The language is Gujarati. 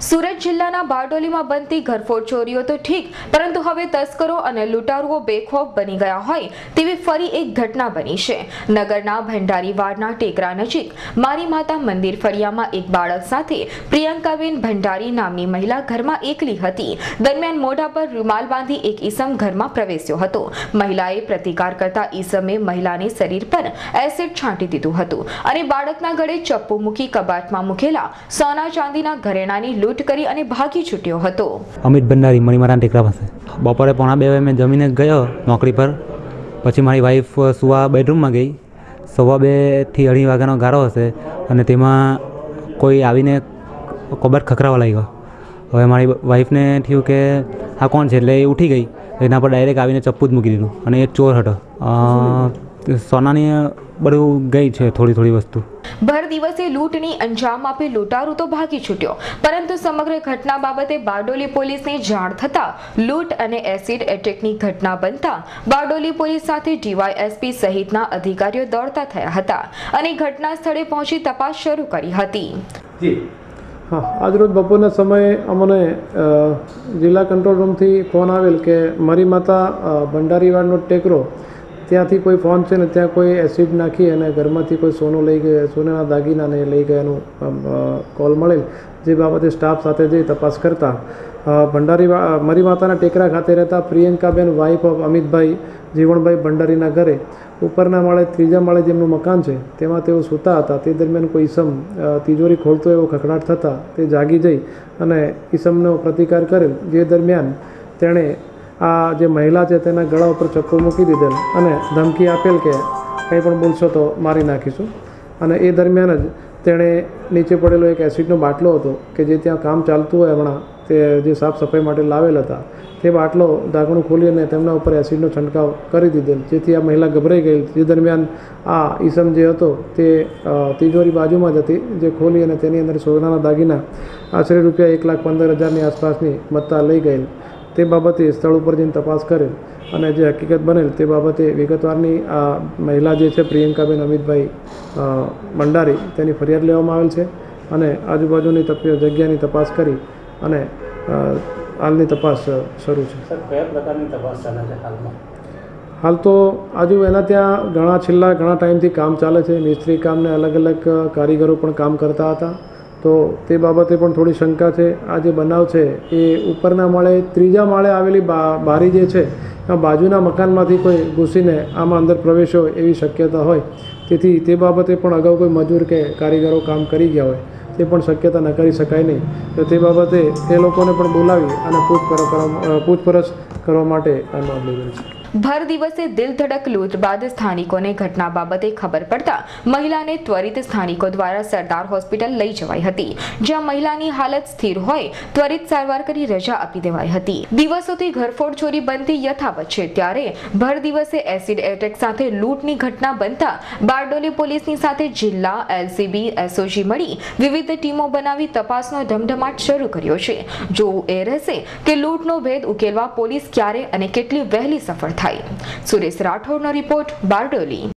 સુરત જિલ્લાના બારડોલીમાં બનતી ઘરફોડ ચોરીઓ તો ઠીક, પરંતુ હવે તસ્કરો અને લૂંટારુઓ બેખોફ બની ગયા હોય તેવી ફરી એક ઘટના બની છે। નગરના ભંડારીવાડના ટેકરા નજીક મારી માતા મંદિર ફળિયામાં એક બાળક સાથે પ્રિયંકાબેન ભંડારી નામની મહિલા ઘરમાં એકલી હતી। દરમિયાન મોઢા પર રૂમાલ બાંધી એક ઈસમ ઘરમાં પ્રવેશ્યો હતો। મહિલાએ પ્રતિકાર કરતા ઈસમે મહિલાની શરીર પર એસિડ છાંટી દીધું હતું અને બાળકના ગળે ચપ્પુ મૂકી કબાટમાં મૂકેલા સોના ચાંદીના ઘરેણાની લૂંટ કરી અને ભાગી છૂટ્યો હતો। અમિત ભંડારી મણીમારા ટેકરા પાસે બપોરે 1:30 મેં જમીને ગયો નોકરી પર। પછી મારી વાઈફ સુવા બેડરૂમમાં ગઈ। 2:15 થી 2:30 વાગ્યાનો ગારો હશે અને તેમાં કોઈ આવીને કબાટ ખખડાવવા લાગ્યો। હવે મારી વાઈફને થયું કે આ કોણ છે, એટલે એ ઉઠી ગઈ। એના પર ડાયરેક્ટ આવીને ચપ્પુ જ મૂકી દીધું અને એ ચોર હતો। સોનાની બધું ગઈ છે થોડી વસ્તુ। ભર દિવસે લૂંટની અંજામ આપી લૂંટારૂ તો ભાગી છૂટ્યો, પરંતુ સમગ્ર ઘટના બાબતે બારડોલી પોલીસને જાણ થતા લૂંટ અને એસિડ એટેકની ઘટના બનતા બારડોલી પોલીસ સાથે ડીવાયએસપી સહિતના અધિકારીઓ દોડતા થયા હતા અને ઘટના સ્થળે પહોંચી તપાસ શરૂ કરી હતી। હા, આજરોજ બપોરના સમયે અમને જિલ્લા કંટ્રોલ રૂમથી ફોન આવેલ કે મારી માતા ભંડારીવાડનો ટેકરો ત્યાંથી કોઈ ફોન છે ને ત્યાં કોઈ એસિડ નાખી અને ઘરમાંથી કોઈ સોનું લઈ ગયા, સોનાના દાગીનાને લઈ ગયાનું કોલ મળેલ। જે બાબતે સ્ટાફ સાથે જઈ તપાસ કરતા મારી માતાના ટેકરા ખાતે રહેતા પ્રિયંકાબેન વાઇફ ઓફ અમિતભાઈ જીવણભાઈ ભંડારીના ઘરે ઉપરના માળે 3જા માળે જેમનું મકાન છે તેમાં તેઓ સૂતા હતા। તે દરમિયાન કોઈ ઈસમ તિજોરી ખોલતો એવો ખખડાટ થતાં તે જાગી જઈ અને ઈસમનો પ્રતિકાર કરેલ। જે દરમિયાન તેણે આ જે મહિલા છે તેના ગળા ઉપર ચપ્પુ મૂકી દીધેલ અને ધમકી આપેલ કે કંઈ પણ બોલશો તો મારી નાખીશું। અને એ દરમિયાન જ તેણે નીચે પડેલો એક એસિડનો બાટલો હતો કે જે ત્યાં કામ ચાલતું હોય હમણાં તે જે સાફ સફાઈ માટે લાવેલ હતા, તે બાટલો ઢાંકણું ખોલી અને તેમના ઉપર એસિડનો છંટકાવ કરી દીધેલ, જેથી આ મહિલા ગભરાઈ ગઈ। જે દરમિયાન આ ઈસમ જે હતો તે તિજોરી બાજુમાં જ હતી, જે ખોલી અને તેની અંદર સોનાના દાગીના આશરે ₹1,15,000ની આસપાસની મત્તા લઈ ગયેલ। તે બાબતે સ્થળ ઉપર જઈને તપાસ કરેલ અને જે હકીકત બનેલ તે બાબતે વિગતવારની આ મહિલા જે છે પ્રિયંકાબેન અમિતભાઈ ભંડારી તેની ફરિયાદ લેવામાં આવેલ છે અને આજુબાજુની જગ્યાની તપાસ કરી અને હાલની તપાસ શરૂ છે। સર, કયા પ્રકારની તપાસ ચાલે છે હાલમાં? હાલ તો એના ત્યાં છેલ્લા ઘણા ટાઈમથી કામ ચાલે છે। મિસ્ત્રી કામને અલગ અલગ કારીગરો પણ કામ કરતા હતા, તો તે બાબતે પણ થોડી શંકા છે। આ જે બનાવ છે એ ઉપરના માળે 3જા માળે આવેલી બારી જે છે બાજુના મકાનમાંથી કોઈ ઘૂસીને આમાં અંદર પ્રવેશ્યો એવી શક્યતા હોય, તેથી તે બાબતે પણ અગાઉ કોઈ મજૂર કે કારીગરો કામ કરી ગયા હોય તે પણ શક્યતા નકારી શકાય નહીં। તો તે બાબતે એ લોકોને પણ બોલાવી અને પૂછપરછ કરવા માટે આ નોંધ લીધેલ છે। ભર દિવસે દિલ ધડક લૂંટ બાદ સ્થાનિકોને ઘટના બાબતે ખબર પડતા મહિલાને ત્વરિત સ્થાનિકો દ્વારા સરદાર હોસ્પિટલ લઈ જવાઈ હતી, જ્યાં મહિલાની હાલત સ્થિર હોય ત્વરિત સારવાર કરી રજા આપી દેવાઈ હતી। દિવસોથી ઘરફોડ ચોરી બનતી યથાવત છે, ત્યારે ભર દિવસે એસિડ એટેક સાથે લૂંટની ઘટના બનતા બારડોલી પોલીસની સાથે જિલ્લા એલસીબી એસઓજી મળી વિવિધ ટીમો બનાવી તપાસનો ધમધમાટ શરૂ કર્યો છે। જોવું એ રહેશે કે લૂંટનો ભેદ ઉકેલવા પોલીસ ક્યારે અને કેટલી વહેલી સફળ થાય। સુરેશ રાઠોડનો રિપોર્ટ, બારડોલી।